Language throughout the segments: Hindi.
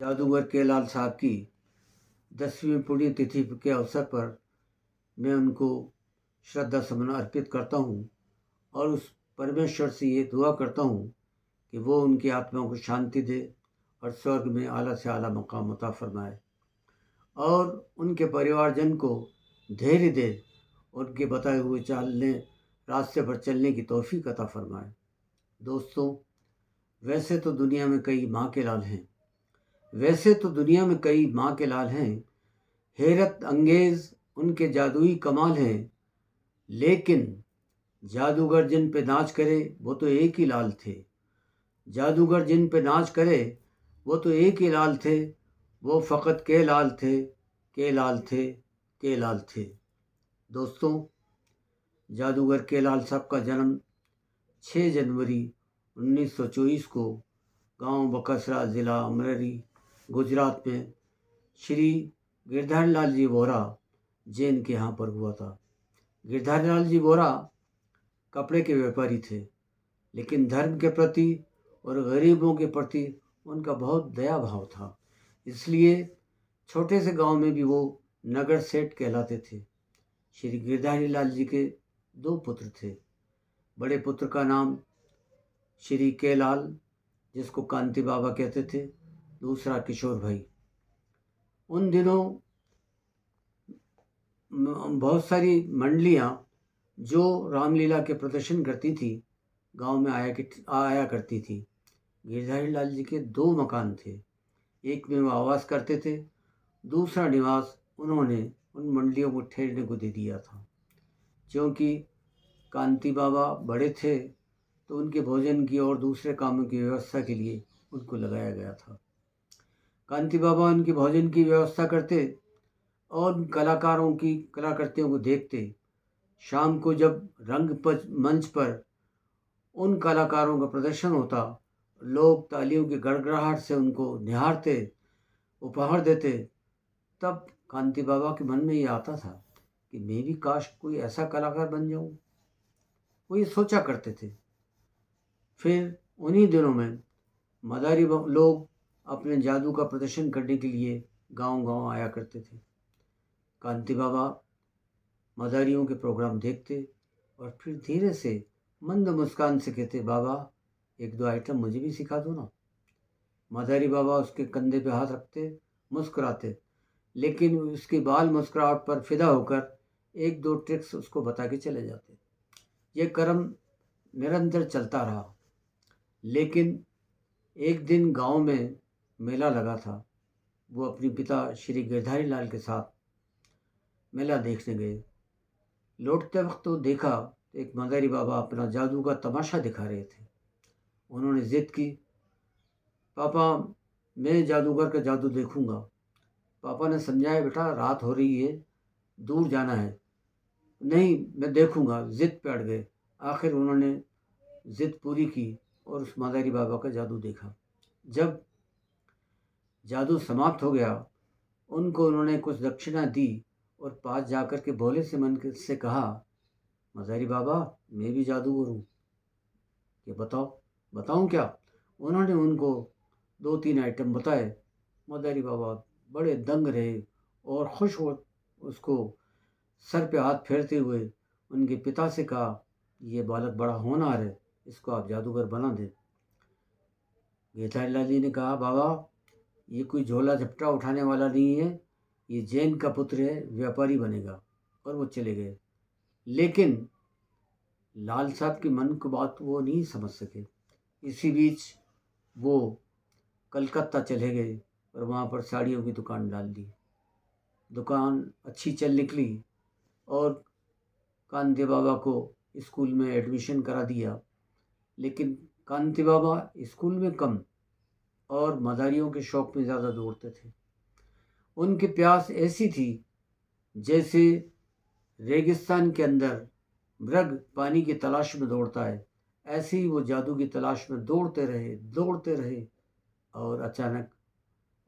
जादूगर केलाल साहब की 10वीं पुण्यतिथि के अवसर पर मैं उनको श्रद्धा सुमन अर्पित करता हूँ और उस परमेश्वर से ये दुआ करता हूँ कि वो उनकी आत्मा को शांति दे और स्वर्ग में आला से आला मकाम अता फरमाए और उनके परिवारजन को धैर्य दे, उनके बताए हुए रास्ते पर चलने की तौफीक अता फरमाए। दोस्तों, वैसे तो दुनिया में कई माँ के लाल हैं, हैरत अंगेज उनके जादुई कमाल हैं, लेकिन जादूगर जिन पे नाच करे वो तो एक ही लाल थे। जादूगर जिन पे नाच करे वो तो एक ही लाल थे, वो फ़कत के लाल थे, के लाल थे, के लाल थे। दोस्तों, जादूगर केलाल साहब का जन्म 6 जनवरी 1924 को गांव बकसरा, ज़िला अमरेली, गुजरात में श्री गिरधारीलाल जी वोरा जैन के यहाँ पर हुआ था। गिरधारीलाल जी वोरा कपड़े के व्यापारी थे, लेकिन धर्म के प्रति और गरीबों के प्रति उनका बहुत दया भाव था। इसलिए छोटे से गांव में भी वो नगर सेठ कहलाते थे। श्री गिरधारीलाल जी के 2 पुत्र थे। बड़े पुत्र का नाम श्री केलाल, जिसको कांति बाबा कहते थे, दूसरा किशोर भाई। उन दिनों बहुत सारी मंडलियाँ जो रामलीला के प्रदर्शन करती थी गांव में आया करती थी। गिरधारीलाल जी के 2 मकान थे, एक में वो आवास करते थे, दूसरा निवास उन्होंने उन मंडलियों को ठहरने को दे दिया था। क्योंकि कांति बाबा बड़े थे तो उनके भोजन की और दूसरे कामों की व्यवस्था के लिए उनको लगाया गया था। कांति बाबा उनके भोजन की व्यवस्था करते और उन कलाकृतियों को देखते। शाम को जब मंच पर उन कलाकारों का प्रदर्शन होता, लोग तालियों की गड़गड़ाहट से उनको निहारते, उपहार देते, तब कांति बाबा के मन में ये आता था कि मैं भी काश कोई ऐसा कलाकार बन जाऊं। वो ये सोचा करते थे। फिर उन्हीं दिनों में मदारी लोग अपने जादू का प्रदर्शन करने के लिए गांव-गांव आया करते थे। कांति बाबा मदारियों के प्रोग्राम देखते और फिर धीरे से मंद मुस्कान से कहते, बाबा 1-2 आइटम मुझे भी सिखा दो ना। मदारी बाबा उसके कंधे पे हाथ रखते, मुस्कुराते, लेकिन उसकी बाल मुस्कुराहट पर फिदा होकर 1-2 ट्रिक्स उसको बता के चले जाते। ये क्रम निरंतर चलता रहा। लेकिन एक दिन गांव में मेला लगा था। वो अपने पिता श्री गिरधारीलाल के साथ मेला देखने गए। लौटते वक्त तो देखा एक मदारी बाबा अपना जादू का तमाशा दिखा रहे थे। उन्होंने जिद की, पापा मैं जादूगर का जादू देखूंगा। पापा ने समझाया, बेटा रात हो रही है, दूर जाना है। नहीं, मैं देखूंगा। जिद पे अड़ गए। आखिर उन्होंने जिद पूरी की और उस मदारी बाबा का जादू देखा। जब जादू समाप्त हो गया, उनको उन्होंने कुछ दक्षिणा दी और पास जाकर के भोले से मन से कहा, मदारी बाबा मैं भी जादूगर हूँ, ये बताऊँ क्या? उन्होंने उनको 2-3 आइटम बताए। मदारी बाबा बड़े दंग रहे और खुश हो उसको सर पे हाथ फेरते हुए उनके पिता से कहा, ये बालक बड़ा होनहार है, इसको आप जादूगर बना दें। गिरधारीलाल जी ने कहा, बाबा ये कोई झोला झपटा उठाने वाला नहीं है, ये जैन का पुत्र है, व्यापारी बनेगा। और वो चले गए। लेकिन लाल साहब के मन की बात वो नहीं समझ सके। इसी बीच वो कलकत्ता चले गए और वहाँ पर साड़ियों की दुकान डाल दी। दुकान अच्छी चल निकली और कांति बाबा को स्कूल में एडमिशन करा दिया। लेकिन कांति बाबा स्कूल में कम और मदारियों के शौक में ज़्यादा दौड़ते थे। उनकी प्यास ऐसी थी जैसे रेगिस्तान के अंदर मृग पानी की तलाश में दौड़ता है। ऐसे ही वो जादू की तलाश में दौड़ते रहे और अचानक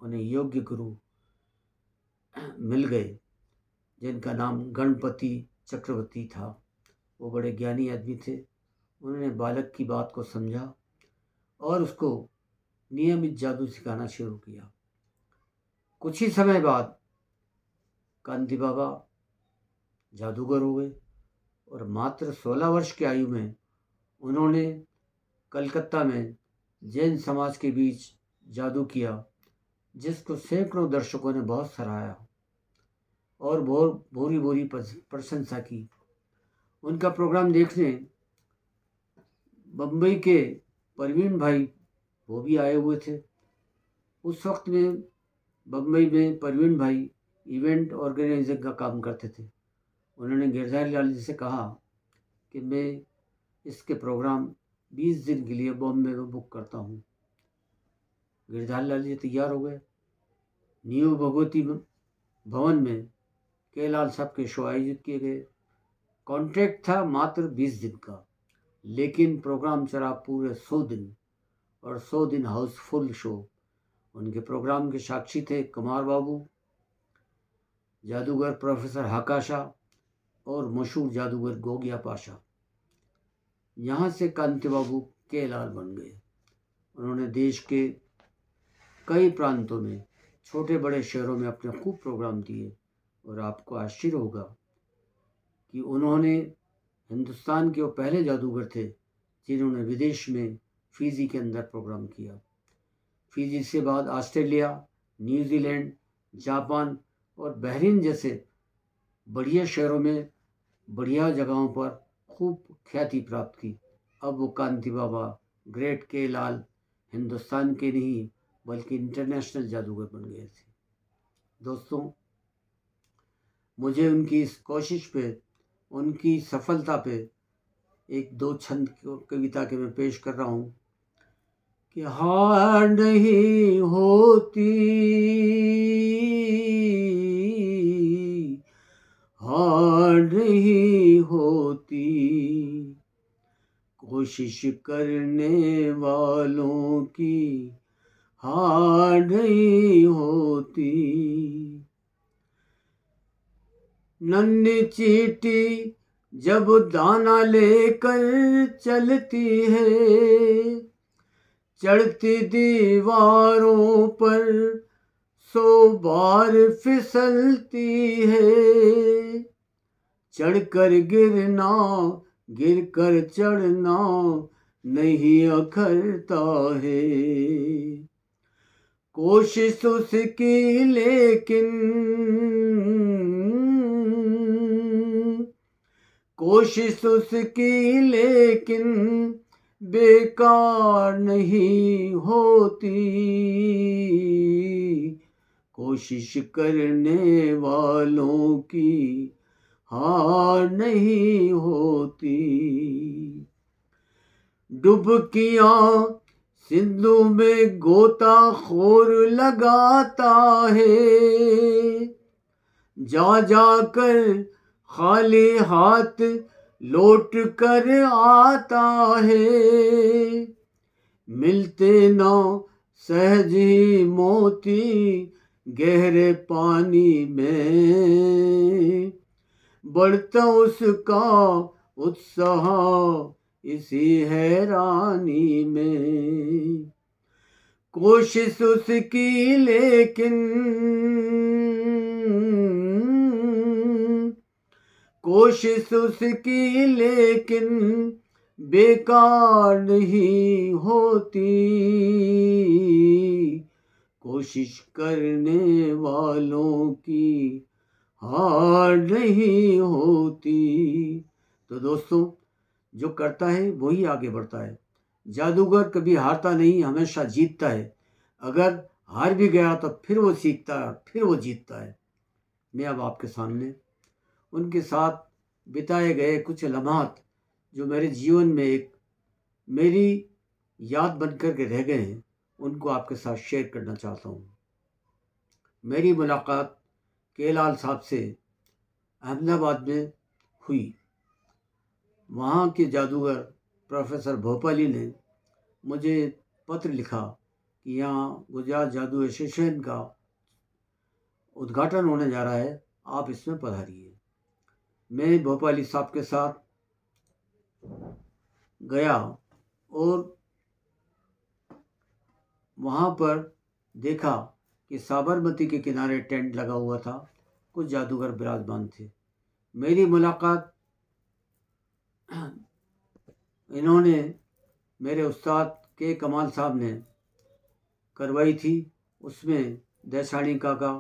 उन्हें योग्य गुरु मिल गए, जिनका नाम गणपति चक्रवर्ती था। वो बड़े ज्ञानी आदमी थे। उन्होंने बालक की बात को समझा और उसको नियमित जादू सिखाना शुरू किया। कुछ ही समय बाद कांति बाबा जादूगर हो गए और मात्र 16 वर्ष की आयु में उन्होंने कलकत्ता में जैन समाज के बीच जादू किया, जिसको सैकड़ों दर्शकों ने बहुत सराहा और भूरी भूरी प्रशंसा की। उनका प्रोग्राम देखने बम्बई के परवीन भाई वो भी आए हुए थे। उस वक्त में बम्बई में परवीन भाई इवेंट ऑर्गेनाइजिंग का काम करते थे। उन्होंने गिरधारी लाल जी से कहा कि मैं इसके प्रोग्राम 20 दिन के लिए बॉम्बे में बुक करता हूँ। गिरधारी लाल जी तैयार हो गए। न्यू भगवती भवन में के लाल साहब के शो आयोजित किए गए। कॉन्ट्रैक्ट था मात्र 20 दिन का, लेकिन प्रोग्राम चला पूरे 100 दिन और 100 दिन हाउसफुल शो। उनके प्रोग्राम के साक्षी थे कुमार बाबू, जादूगर प्रोफेसर हाकाशा और मशहूर जादूगर गोगिया पाशा। यहाँ से कांति बाबू के लाल बन गए। उन्होंने देश के कई प्रांतों में, छोटे बड़े शहरों में अपने खूब प्रोग्राम दिए और आपको आश्चर्य होगा कि उन्होंने हिंदुस्तान के वो पहले जादूगर थे जिन्होंने विदेश में फिजी के अंदर प्रोग्राम किया। फिजी से बाद ऑस्ट्रेलिया, न्यूजीलैंड, जापान और बहरीन जैसे बढ़िया शहरों में, बढ़िया जगहों पर खूब ख्याति प्राप्त की। अब वो कांति बाबा ग्रेट के लाल हिंदुस्तान के नहीं बल्कि इंटरनेशनल जादूगर बन गए थे। दोस्तों, मुझे उनकी इस कोशिश पे, उनकी सफलता पे एक दो छंद कविता के मैं पेश कर रहा हूँ कि हार नहीं होती, हार नहीं होती, कोशिश करने वालों की हार नहीं होती। नन्ही चींटी जब दाना लेकर चलती है, चढ़ती दीवारों पर 100 बार फिसलती है, चढ़कर गिरना गिरकर चढ़ना नहीं अखरता है, कोशिश उसकी लेकिन कोशिश उसकी लेकिन बेकार नहीं होती, कोशिश करने वालों की हार नहीं होती। डुबकियां सिंधु में गोताखोर लगाता है, जा जाकर खाली हाथ लौट कर आता है, मिलते ना सहज ही मोती गहरे पानी में, बढ़ता उसका उत्साह इसी हैरानी में, कोशिश उसकी लेकिन कोशिश उसकी लेकिन बेकार नहीं होती, कोशिश करने वालों की हार नहीं होती। तो दोस्तों, जो करता है वही आगे बढ़ता है। जादूगर कभी हारता नहीं, हमेशा जीतता है। अगर हार भी गया तो फिर वो सीखता है, फिर वो जीतता है। मैं अब आपके सामने उनके साथ बिताए गए कुछ लम्हात जो मेरे जीवन में एक मेरी याद बनकर के रह गए हैं, उनको आपके साथ शेयर करना चाहता हूँ। मेरी मुलाकात के लाल साहब से अहमदाबाद में हुई। वहाँ के जादूगर प्रोफेसर भोपाली ने मुझे पत्र लिखा कि यहाँ गुजरात जादू एसोसिएशन का उद्घाटन होने जा रहा है, आप इसमें पधारिए। मैं भोपाली साहब के साथ गया और वहाँ पर देखा कि साबरमती के किनारे टेंट लगा हुआ था, कुछ जादूगर विराजमान थे। मेरी मुलाकात इन्होंने मेरे उस्ताद के कमाल साहब ने करवाई थी। उसमें देसानी काका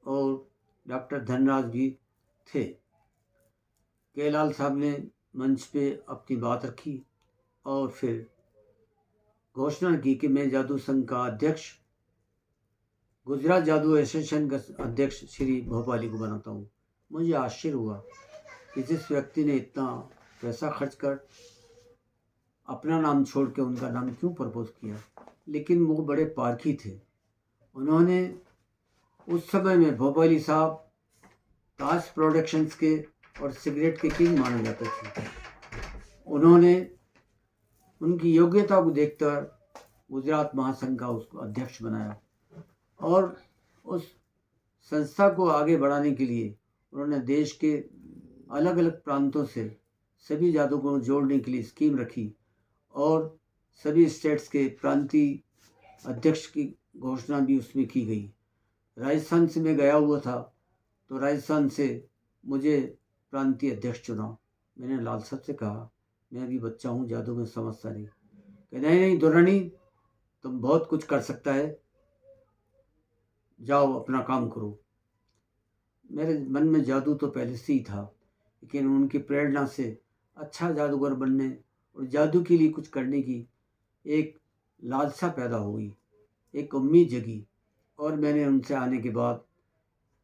और डॉक्टर धनराज भी थे। केलाल साहब ने मंच पे अपनी बात रखी और फिर घोषणा की कि मैं जादू संघ का अध्यक्ष, गुजरात जादू एसोसिएशन का अध्यक्ष श्री भोपाली को बनाता हूँ। मुझे आश्चर्य हुआ कि जिस व्यक्ति ने इतना पैसा खर्च कर अपना नाम छोड़ के उनका नाम क्यों प्रपोज किया, लेकिन वो बड़े पारखी थे। उन्होंने उस समय में भोपाली साहब ताज प्रोडक्शंस के और सिगरेट के किंग माने जाते थे। उन्होंने उनकी योग्यता को देखकर गुजरात महासंघ का उसको अध्यक्ष बनाया और उस संस्था को आगे बढ़ाने के लिए उन्होंने देश के अलग अलग प्रांतों से सभी जादूगरों को जोड़ने के लिए स्कीम रखी और सभी स्टेट्स के प्रांतीय अध्यक्ष की घोषणा भी उसमें की गई। राजस्थान से मैं गया हुआ था तो राजस्थान से मुझे प्रांतीय अध्यक्ष चुना। मैंने लाल साहब से कहा, मैं अभी बच्चा हूँ, जादू में समझता नहीं। कह नहीं दुर्रानी, तुम बहुत कुछ कर सकता है, जाओ अपना काम करो। मेरे मन में जादू तो पहले से ही था, लेकिन उनकी प्रेरणा से अच्छा जादूगर बनने और जादू के लिए कुछ करने की एक लालसा पैदा हो गई, एक उम्मीद जगी। और मैंने उनसे आने के बाद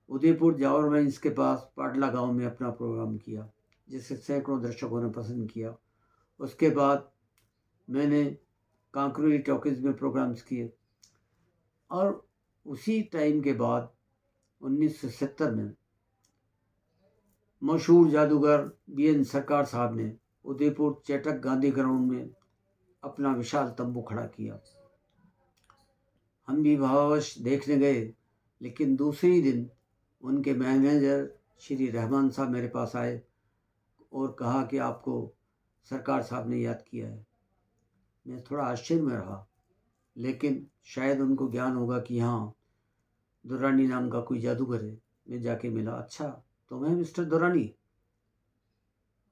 उदयपुर जावर माइंस के पास पाटला गांव में अपना प्रोग्राम किया, जिसे सैकड़ों दर्शकों ने पसंद किया। उसके बाद मैंने कांकरोली टॉकीज में प्रोग्राम्स किए और उसी टाइम के बाद 1970 में मशहूर जादूगर बीएन सरकार साहब ने उदयपुर चेटक गांधी ग्राउंड में अपना विशाल तंबू खड़ा किया। हम भी भाववश देखने गए, लेकिन दूसरी दिन उनके मैनेजर श्री रहमान साहब मेरे पास आए और कहा कि आपको सरकार साहब ने याद किया है। मैं थोड़ा आश्चर्य में रहा, लेकिन शायद उनको ज्ञान होगा कि हाँ, दुर्रानी नाम का कोई जादूगर है। मैं जाके मिला, अच्छा तो मैं मिस्टर दुर्रानी,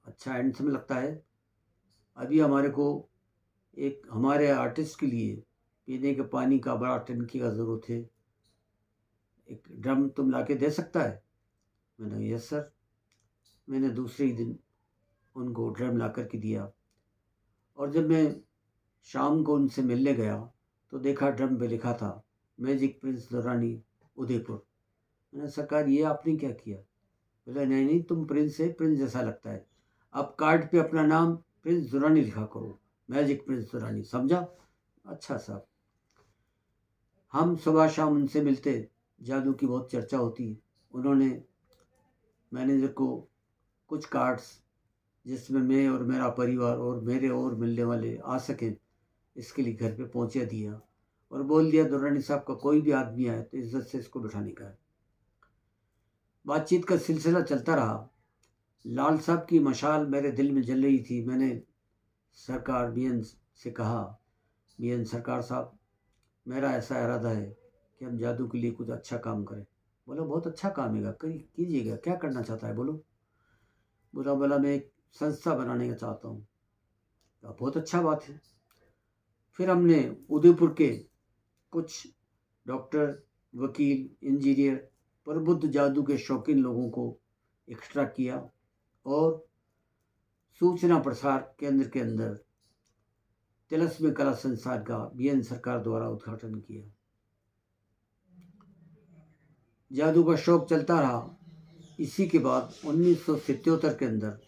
अच्छा हैंडसम लगता है। अभी हमारे को एक हमारे आर्टिस्ट के लिए पीने के पानी का बड़ा टंकी का ज़रूरत है, एक ड्रम तुम लाके दे सकता है? मैंने यस सर। मैंने दूसरे ही दिन उनको ड्रम ला कर के दिया और जब मैं शाम को उनसे मिलने गया तो देखा ड्रम पे लिखा था मैजिक प्रिंस दुर्रानी उदयपुर। मैंने सरकार ये आपने क्या किया? बोला नहीं नहीं, तुम प्रिंस है, प्रिंस जैसा लगता है, अब कार्ड पे अपना नाम प्रिंस दुर्रानी लिखा करो, मैजिक प्रिंस दुर्रानी, समझा? अच्छा साहब। हम सुबह शाम उनसे मिलते, जादू की बहुत चर्चा होती। उन्होंने मैनेजर को कुछ कार्ड्स जिसमें मैं और मेरा परिवार और मेरे और मिलने वाले आ सकें, इसके लिए घर पे पहुंचा दिया और बोल दिया दुर्रानी साहब का कोई भी आदमी आए तो इज्जत से इसको बिठाने का है। बातचीत का सिलसिला चलता रहा। लाल साहब की मशाल मेरे दिल में जल रही थी। मैंने सरकार बीएन से कहा, बीएन सरकार साहब, मेरा ऐसा इरादा है कि हम जादू के लिए कुछ अच्छा काम करें। बोला बहुत अच्छा काम है, कीजिएगा, क्या करना चाहता है बोलो? बोला मैं एक संस्था बनाने का चाहता हूँ। बहुत अच्छा बात है। फिर हमने उदयपुर के कुछ डॉक्टर, वकील, इंजीनियर, प्रबुद्ध जादू के शौकीन लोगों को इकट्ठा किया और सूचना प्रसार केंद्र के अंदर तिलस्मी कला संस्थान का बीएन सरकार द्वारा उद्घाटन किया। जादू का शौक चलता रहा। इसी के बाद 1977 के अंदर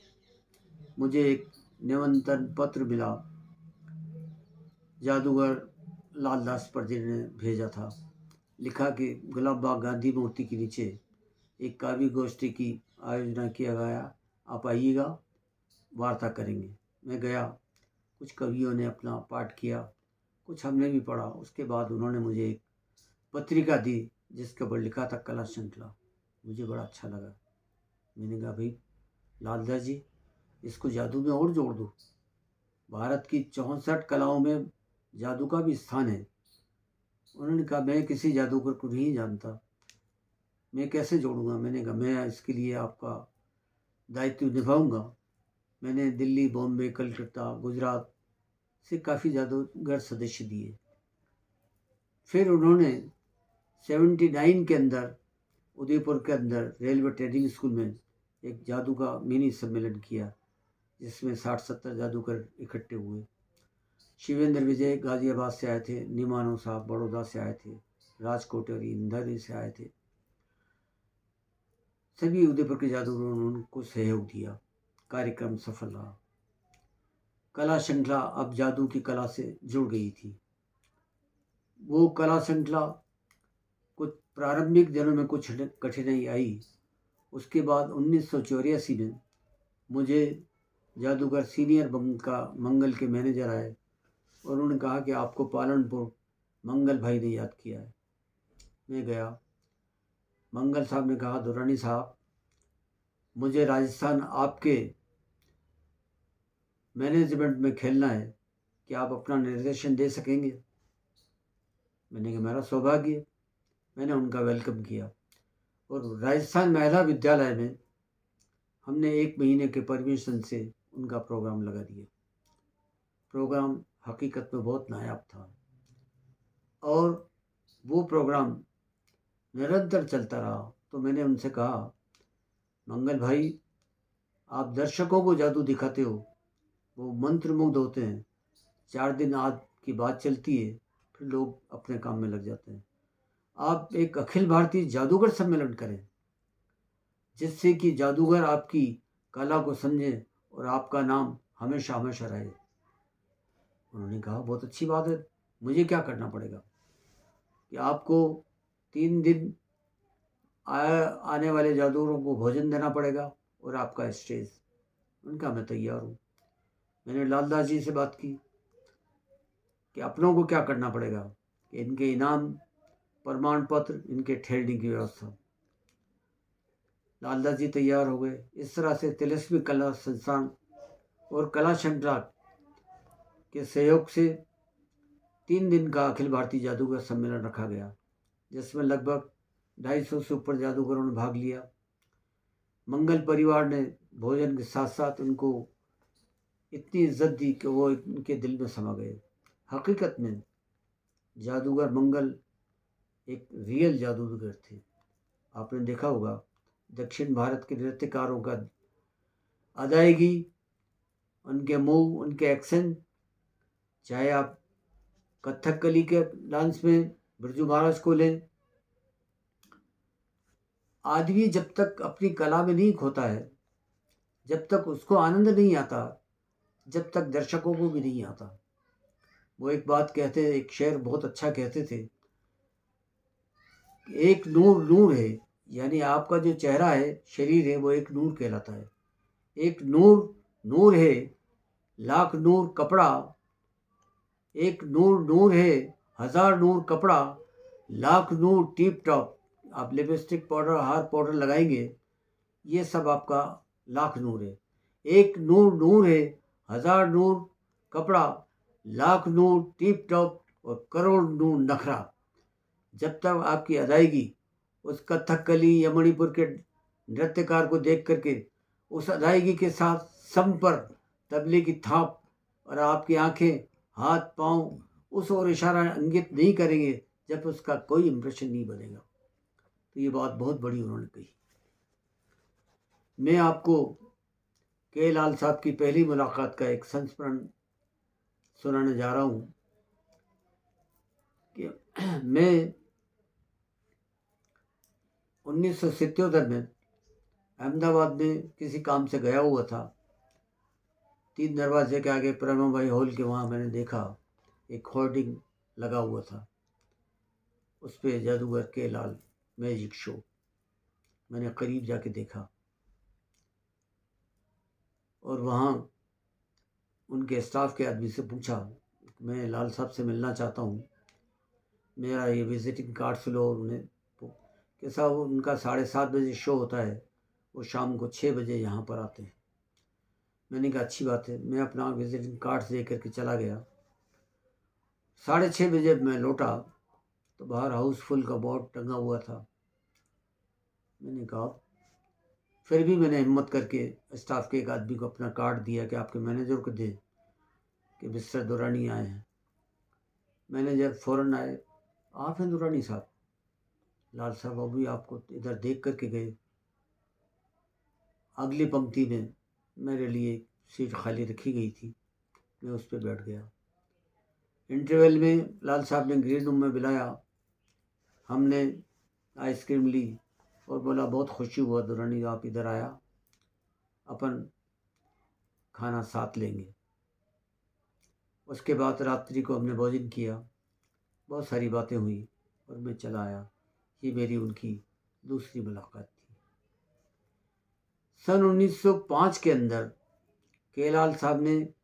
मुझे एक निमंत्रण पत्र मिला, जादूगर लालदास परजी ने भेजा था। लिखा कि गुलाब बाग गांधी मूर्ति के नीचे एक काव्य गोष्ठी की आयोजना किया गया, आप आइएगा, वार्ता करेंगे। मैं गया, कुछ कवियों ने अपना पाठ किया, कुछ हमने भी पढ़ा। उसके बाद उन्होंने मुझे एक पत्रिका दी जिसके ऊपर लिखा था कला श्रृंखला। मुझे बड़ा अच्छा लगा। मैंने कहा भाई लालदास जी, इसको जादू में और जोड़ दो। भारत की 64 कलाओं में जादू का भी स्थान है। उन्होंने कहा मैं किसी जादूगर को नहीं जानता, मैं कैसे जोड़ूंगा। मैंने कहा मैं इसके लिए आपका दायित्व निभाऊंगा। मैंने दिल्ली, बॉम्बे, कलकत्ता, गुजरात से काफ़ी जादूगर सदस्य दिए। फिर उन्होंने 79 के अंदर उदयपुर के अंदर रेलवे ट्रेनिंग स्कूल में एक जादू का मिनी सम्मेलन किया, जिसमें 60-70 जादूगर इकट्ठे हुए। शिवेंद्र विजय गाजियाबाद से आए थे, निमानो साहब बड़ौदा से आए थे, राजकोट और इंदौर से आए थे। सभी उदयपुर के जादूगरों ने उनको सहयोग दिया। कार्यक्रम सफल रहा। कला श्रृंखला अब जादू की कला से जुड़ गई थी। वो कला श्रृंखला कुछ प्रारंभिक दिनों में कुछ कठिनाई आई। उसके बाद 1984 में मुझे जादूगर सीनियर मंगल के मैनेजर आए और उन्होंने कहा कि आपको पालनपुर मंगल भाई ने याद किया है। मैं गया। मंगल साहब ने कहा, दुरानी साहब, मुझे राजस्थान आपके मैनेजमेंट में खेलना है, कि आप अपना निर्देशन दे सकेंगे। मैंने कहा मेरा सौभाग्य है। मैंने उनका वेलकम किया और राजस्थान महिला विद्यालय में हमने 1 महीने के परमिशन से उनका प्रोग्राम लगा दिया। प्रोग्राम हकीकत में बहुत नायाब था और वो प्रोग्राम निरंतर चलता रहा। तो मैंने उनसे कहा, मंगल भाई, आप दर्शकों को जादू दिखाते हो, वो मंत्रमुग्ध होते हैं। 4 दिन आज की बात चलती है, फिर लोग अपने काम में लग जाते हैं। आप एक अखिल भारतीय जादूगर सम्मेलन करें, जिससे कि जादूगर आपकी कला को समझें और आपका नाम हमेशा हमेशा रहे। उन्होंने कहा, बहुत अच्छी बात है, मुझे क्या करना पड़ेगा? कि आपको 3 दिन आने वाले जादूगरों को भोजन देना पड़ेगा और आपका स्टेज। उनका मैं तैयार हूँ। मैंने लालदास जी से बात की कि अपनों को क्या करना पड़ेगा, कि इनके इनाम, प्रमाण पत्र, इनके ठहरने की व्यवस्था। लालदास जी तैयार हो गए। इस तरह से तिलस्मी कला संस्थान और कला श्रृंखला के सहयोग से 3 दिन का अखिल भारतीय जादूगर सम्मेलन रखा गया, जिसमें लगभग 250 से ऊपर जादूगरों ने भाग लिया। मंगल परिवार ने भोजन के साथ साथ उनको इतनी इज्जत दी कि वो उनके दिल में समा गए। हकीकत में जादूगर मंगल एक रियल जादूगर थे। आपने देखा होगा दक्षिण भारत के नृत्यकारों का अदायगी, उनके मूव, उनके एक्शन, चाहे आप कथकली के डांस में बिरजू महाराज को लें। आदमी जब तक अपनी कला में नहीं खोता है, जब तक उसको आनंद नहीं आता, जब तक दर्शकों को भी नहीं आता। वो एक बात कहते, एक शेर बहुत अच्छा कहते थे, एक नूर नूर है, यानी आपका जो चेहरा है, शरीर है, वो एक नूर कहलाता है। एक नूर नूर है, लाख नूर कपड़ा, एक नूर नूर है, 1000 नूर कपड़ा, लाख नूर टिप टॉप। आप लिपस्टिक पाउडर, हार पाउडर लगाएंगे, ये सब आपका लाख नूर है। एक नूर नूर है, 1000 नूर कपड़ा, लाख नूर टिप टॉप और करोड़ नूर नखरा। जब तक आपकी अदायगी उस कथकली या मणिपुर के नृत्यकार को देख करके उस अदायगी के साथ सम पर तबले की थाप और आपकी आंखें, हाथ, पांव उस ओर इशारा इंगित नहीं करेंगे, जब उसका कोई इंप्रेशन नहीं बनेगा। तो ये बात बहुत बड़ी उन्होंने कही। मैं आपको के लाल साहब की पहली मुलाकात का एक संस्मरण सुनाने जा रहा हूँ कि मैं 1977 में अहमदाबाद में किसी काम से गया हुआ था। 3 दरवाजे के आगे प्रेमा भाई हॉल के वहाँ मैंने देखा एक होर्डिंग लगा हुआ था, उस पर जादूगर के लाल मैजिक शो। मैंने करीब जाके देखा और वहाँ उनके स्टाफ के आदमी से पूछा, मैं लाल साहब से मिलना चाहता हूँ, मेरा ये विजिटिंग कार्ड से लो। उन्हें कि साहब उनका 7:30 बजे शो होता है, वो शाम को 6 बजे यहाँ पर आते हैं। मैंने कहा अच्छी बात है। मैं अपना विजिटिंग कार्ड दे करके चला गया। 6:30 बजे मैं लौटा तो बाहर हाउसफुल का बोर्ड टंगा हुआ था। मैंने कहा, फिर भी मैंने हिम्मत करके स्टाफ के एक आदमी को अपना कार्ड दिया कि आपके मैनेजर को दे कि मिस्टर दुरानी आए हैं। मैनेजर फ़ौरन आए, आप हैं दुरानी साहब? लाल साहब अभी आपको इधर देख करके गए। अगली पंक्ति में मेरे लिए सीट खाली रखी गई थी, मैं उस पर बैठ गया। इंटरवल में लाल साहब ने ग्रीन रूम में बुलाया, हमने आइसक्रीम ली और बोला बहुत खुशी हुआ दुरानी आप इधर आया, अपन खाना साथ लेंगे। उसके बाद रात्रि को हमने भोजन किया, बहुत सारी बातें हुई और मैं चला आया। ये मेरी उनकी दूसरी मुलाकात थी। सन 1905 के अंदर केलाल साहब ने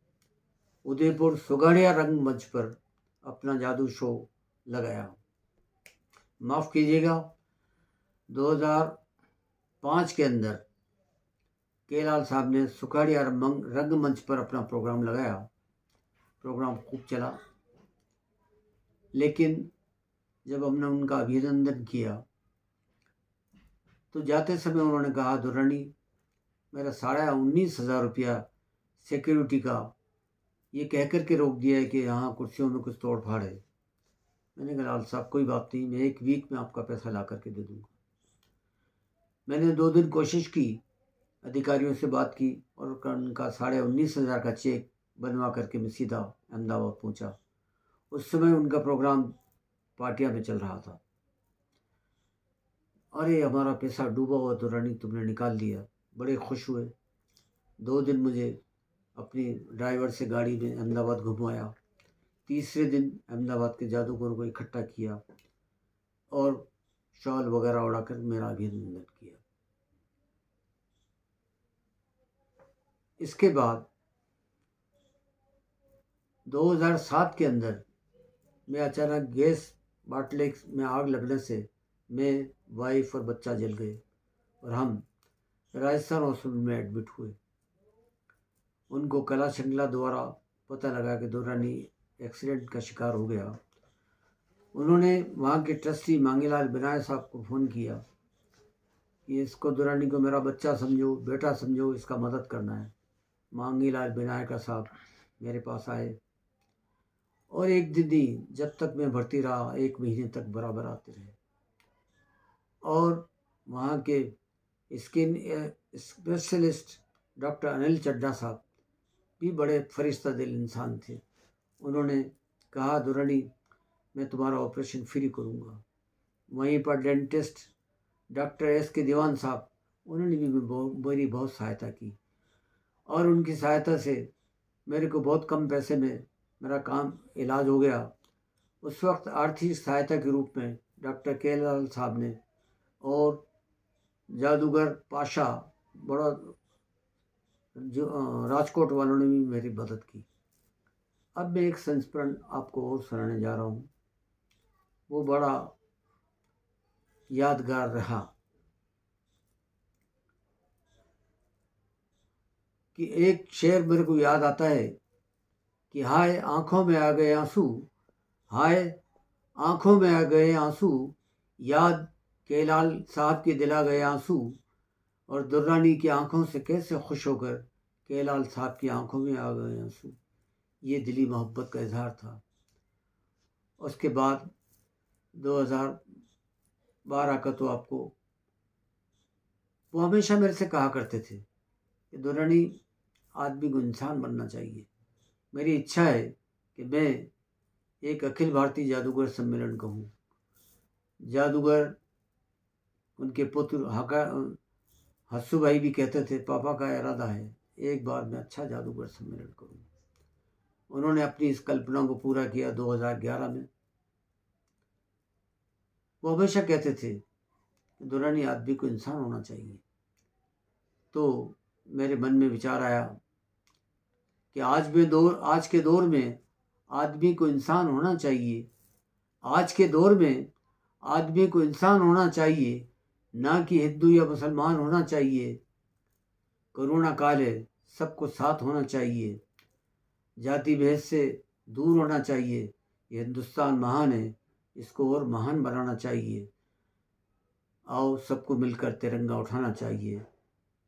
उदयपुर सुगाड़िया रंग मंच पर अपना जादू शो लगाया। माफ़ कीजिएगा, 2005 के अंदर केलाल साहब ने सुगाड़िया रंग मंच पर अपना प्रोग्राम लगाया। प्रोग्राम खूब चला, लेकिन जब हमने उनका अभिनंदन किया तो जाते समय उन्होंने कहा, दुरानी मेरा 19,500 रुपया सिक्योरिटी का ये कह कर के रोक दिया है कि यहाँ कुर्सियों में कुछ तोड़ फाड़ है। मैंने कहा, लाल साहब कोई बात नहीं, मैं 1 वीक में आपका पैसा ला करके दे दूँगा। मैंने 2 दिन कोशिश की, अधिकारियों से बात की और उनका 19,500 का चेक बनवा करके मैं सीधा अहमदाबाद पहुँचा। उस समय उनका प्रोग्राम पाटिया में चल रहा था। अरे हमारा पैसा डूबा हुआ दुरानी तुमने निकाल लिया, बड़े खुश हुए। 2 दिन मुझे अपनी ड्राइवर से गाड़ी में अहमदाबाद घुमाया। तीसरे दिन अहमदाबाद के जादूगरों को इकट्ठा किया और शॉल वगैरह उड़ाकर मेरा अभिनंदन किया। इसके बाद 2007 के अंदर मैं अचानक गैस बाटले में आग लगने से मैं, वाइफ और बच्चा जल गए और हम राजस्थान हॉस्पिटल में एडमिट हुए। उनको कला श्रृंखला द्वारा पता लगा कि दुरानी एक्सीडेंट का शिकार हो गया। उन्होंने वहाँ के ट्रस्टी मांगीलाल बिनाय साहब को फ़ोन किया कि इसको दुरानी को मेरा बच्चा समझो, बेटा समझो, इसका मदद करना है। मांगीलाल बिनाय का साहब मेरे पास आए और एक दिन ही, जब तक मैं भर्ती रहा, 1 महीने तक बराबर आते रहे। और वहाँ के skin specialist doctor Anil Chadha साहब भी बड़े फरिश्ता दिल इंसान थे। उन्होंने कहा, दुरानी मैं तुम्हारा ऑपरेशन फ्री करूँगा। वहीं पर डेंटिस्ट डॉक्टर एस के दीवान साहब, उन्होंने भी मेरी बहुत सहायता की और उनकी सहायता से मेरे को बहुत कम पैसे में मेरा काम इलाज हो गया। उस वक्त आर्थिक सहायता के रूप में डॉक्टर केलाल साहब ने और जादूगर पाशा, बड़ा जो राजकोट वालों ने भी मेरी मदद की। अब मैं एक संस्मरण आपको और सुनाने जा रहा हूँ, वो बड़ा यादगार रहा। कि एक शेर मेरे को याद आता है कि हाय आँखों में आ गए आंसू, हाय आँखों में आ गए आंसू, याद केलाल साहब के दिला गए आंसू, और दुर्रानी की आंखों से कैसे खुश होकर केलाल साहब की आंखों में आ गए आंसू। ये दिली मोहब्बत का इजहार था। उसके बाद 2012 का तो आपको, वो हमेशा मेरे से कहा करते थे कि दुर्रानी आदमी को इंसान बनना चाहिए। मेरी इच्छा है कि मैं एक अखिल भारतीय जादूगर सम्मेलन कहूँ। जादूगर, उनके पुत्र हस्सू भाई भी कहते थे, पापा का इरादा है एक बार मैं अच्छा जादूगर सम्मेलन करूँ। उन्होंने अपनी इस कल्पना को पूरा किया 2011 में। वो हमेशा कहते थे कि दुरानी आदमी को इंसान होना चाहिए। तो मेरे मन में विचार आया कि आज के दौर में आदमी को इंसान होना चाहिए। आज के दौर में आदमी को इंसान होना चाहिए, ना कि हिंदू या मुसलमान होना चाहिए। कोरोना काल है, सबको साथ होना चाहिए, जाति भेद से दूर होना चाहिए। ये हिंदुस्तान महान है, इसको और महान बनाना चाहिए। आओ सबको मिलकर तिरंगा उठाना चाहिए।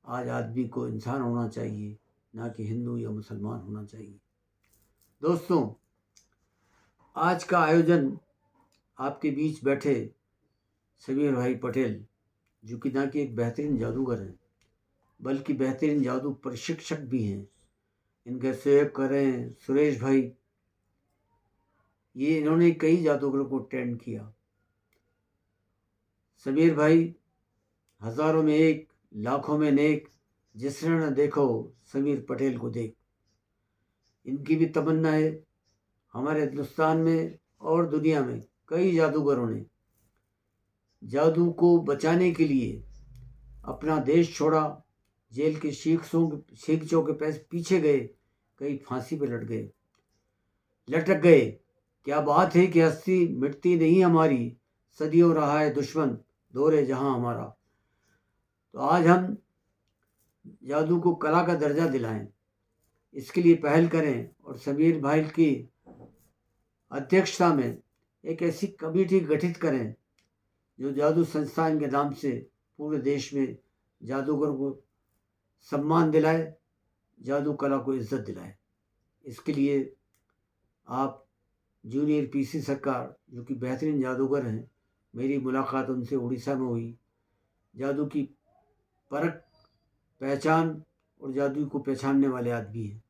आज आदमी को इंसान होना चाहिए, ना कि हिंदू या मुसलमान होना चाहिए। दोस्तों, आज का आयोजन आपके बीच बैठे समीर भाई पटेल, जो कि ना कि एक बेहतरीन जादूगर हैं, बल्कि बेहतरीन जादू प्रशिक्षक भी हैं। इनके सहयोग कर रहे हैं सुरेश भाई। इन्होंने कई जादूगरों को ट्रेंड किया। समीर भाई हजारों में एक, लाखों में नेक, जिसने न देखो समीर पटेल को देख। इनकी भी तमन्ना है। हमारे हिंदुस्तान में और दुनिया में कई जादूगरों ने जादू को बचाने के लिए अपना देश छोड़ा, जेल के शीख्सों के पीछे गए, कई फांसी पे लटक गए। क्या बात है कि हस्ती मिटती नहीं हमारी, सदियों रहा है दुश्मन दौरे जहां हमारा। तो आज हम जादू को कला का दर्जा दिलाएं, इसके लिए पहल करें और समीर भाई की अध्यक्षता में एक ऐसी कमेटी गठित करें जो जादू संस्थान के नाम से पूरे देश में जादूगरों को सम्मान दिलाए, जादू कला को इज्जत दिलाए। इसके लिए आप जूनियर पीसी सरकार, जो कि बेहतरीन जादूगर हैं, मेरी मुलाकात उनसे उड़ीसा में हुई। जादू की परख, पहचान और जादू को पहचानने वाले आदमी हैं।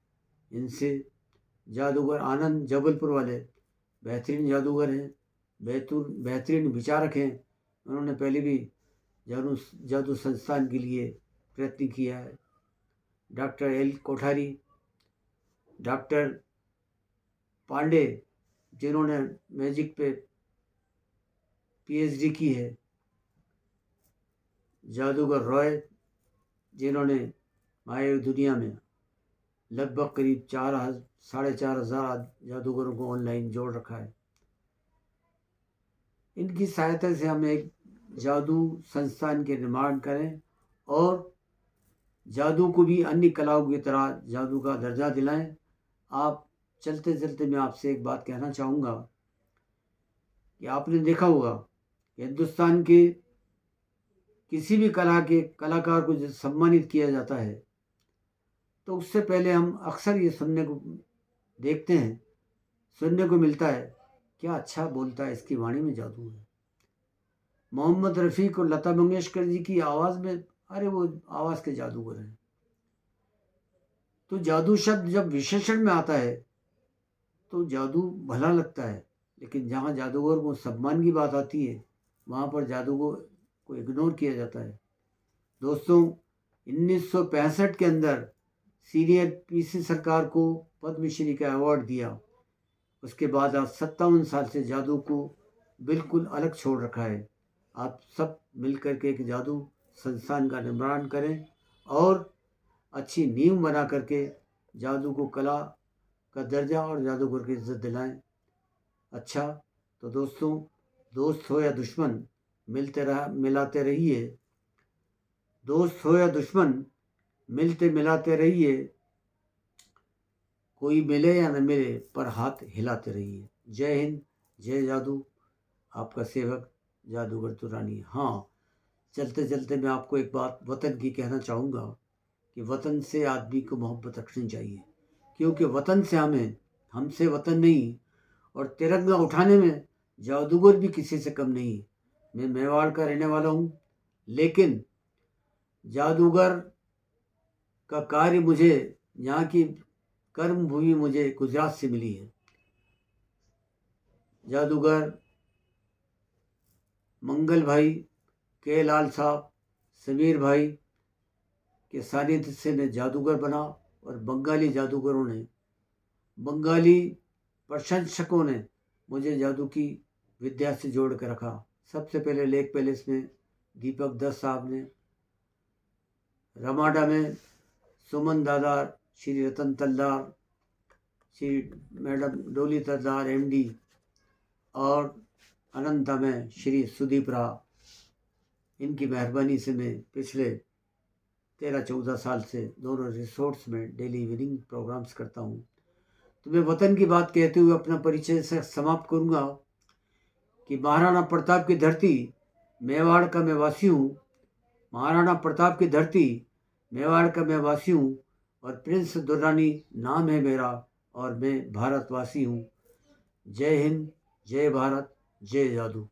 इनसे जादूगर आनंद जबलपुर वाले बेहतरीन जादूगर हैं, बेहतरीन विचारक हैं। उन्होंने पहले भी जादू संस्थान के लिए प्रयत्न किया है। Doctor L Kothari, doctor Pande, जिन्होंने मैजिक पे पीएचडी की है, जादूगर रॉय, जिन्होंने माया दुनिया में लगभग करीब 4,500 जादूगरों को ऑनलाइन जोड़ रखा है। इनकी सहायता से हम एक जादू संस्थान के निर्माण करें और जादू को भी अन्य कलाओं की तरह जादू का दर्जा दिलाएं। आप चलते चलते मैं आपसे एक बात कहना चाहूँगा कि आपने देखा होगा कि हिंदुस्तान के किसी भी कला के कलाकार को जब सम्मानित किया जाता है तो उससे पहले हम अक्सर ये सुनने को मिलता है, क्या अच्छा बोलता है, इसकी वाणी में जादू है। मोहम्मद रफ़ी और लता मंगेशकर जी की आवाज़ में, अरे वो आवाज़ के जादूगर हैं। तो जादू शब्द जब विशेषण में आता है तो जादू भला लगता है, लेकिन जहाँ जादूगर को सम्मान की बात आती है वहाँ पर जादू को इग्नोर किया जाता है। दोस्तों, 1965 के अंदर सीनियर पीसी सरकार को पद्मश्री का अवार्ड दिया। उसके बाद आज 57 साल से जादू को बिल्कुल अलग छोड़ रखा है। आप सब मिलकर के एक जादू संस्थान का निर्माण करें और अच्छी नींव बना करके जादू को कला का दर्जा और जादूगर की इज्जत दिलाएं। अच्छा, तो दोस्तों, दोस्त हो या दुश्मन, मिलाते रहिए। दोस्त हो या दुश्मन, मिलते मिलाते रहिए। कोई मिले या न मिले, पर हाथ हिलाते रहिए। जय हिंद, जय जादू। आपका सेवक जादूगर तुरानी। हाँ, चलते चलते मैं आपको एक बात वतन की कहना चाहूँगा कि वतन से आदमी को मोहब्बत रखनी चाहिए, क्योंकि वतन से हमसे वतन नहीं। और तिरंगा उठाने में जादूगर भी किसी से कम नहीं। मैं मेवाड़ का रहने वाला हूँ, लेकिन जादूगर का कार्य मुझे, यहाँ की कर्म भूमि मुझे गुजरात से मिली है। जादूगर मंगल भाई, के लाल साहब, समीर भाई के सानिध्य से मैं जादूगर बना और बंगाली प्रशंसकों ने मुझे जादू की विद्या से जोड़ कर रखा। सबसे पहले लेक पैलेस में दीपक दत्त साहब ने, रमाडा में सुमन दादार, श्री रतन तलदार, श्री मैडम डोली तलदार MD, और अनंता में श्री सुदीप राव। इनकी मेहरबानी से मैं पिछले 13-14 साल से दोनों रिसोर्ट्स में डेली इवनिंग प्रोग्राम्स करता हूँ। तो मैं वतन की बात कहते हुए अपना परिचय से समाप्त करूँगा कि महाराणा प्रताप की धरती मेवाड़ का मैं वासी हूँ, महाराणा प्रताप की धरती मेवाड़ का मैं वासी हूँ और प्रिंस दुर्रानी नाम है मेरा और मैं भारतवासी हूँ। जय हिंद, जय भारत, जय जादू।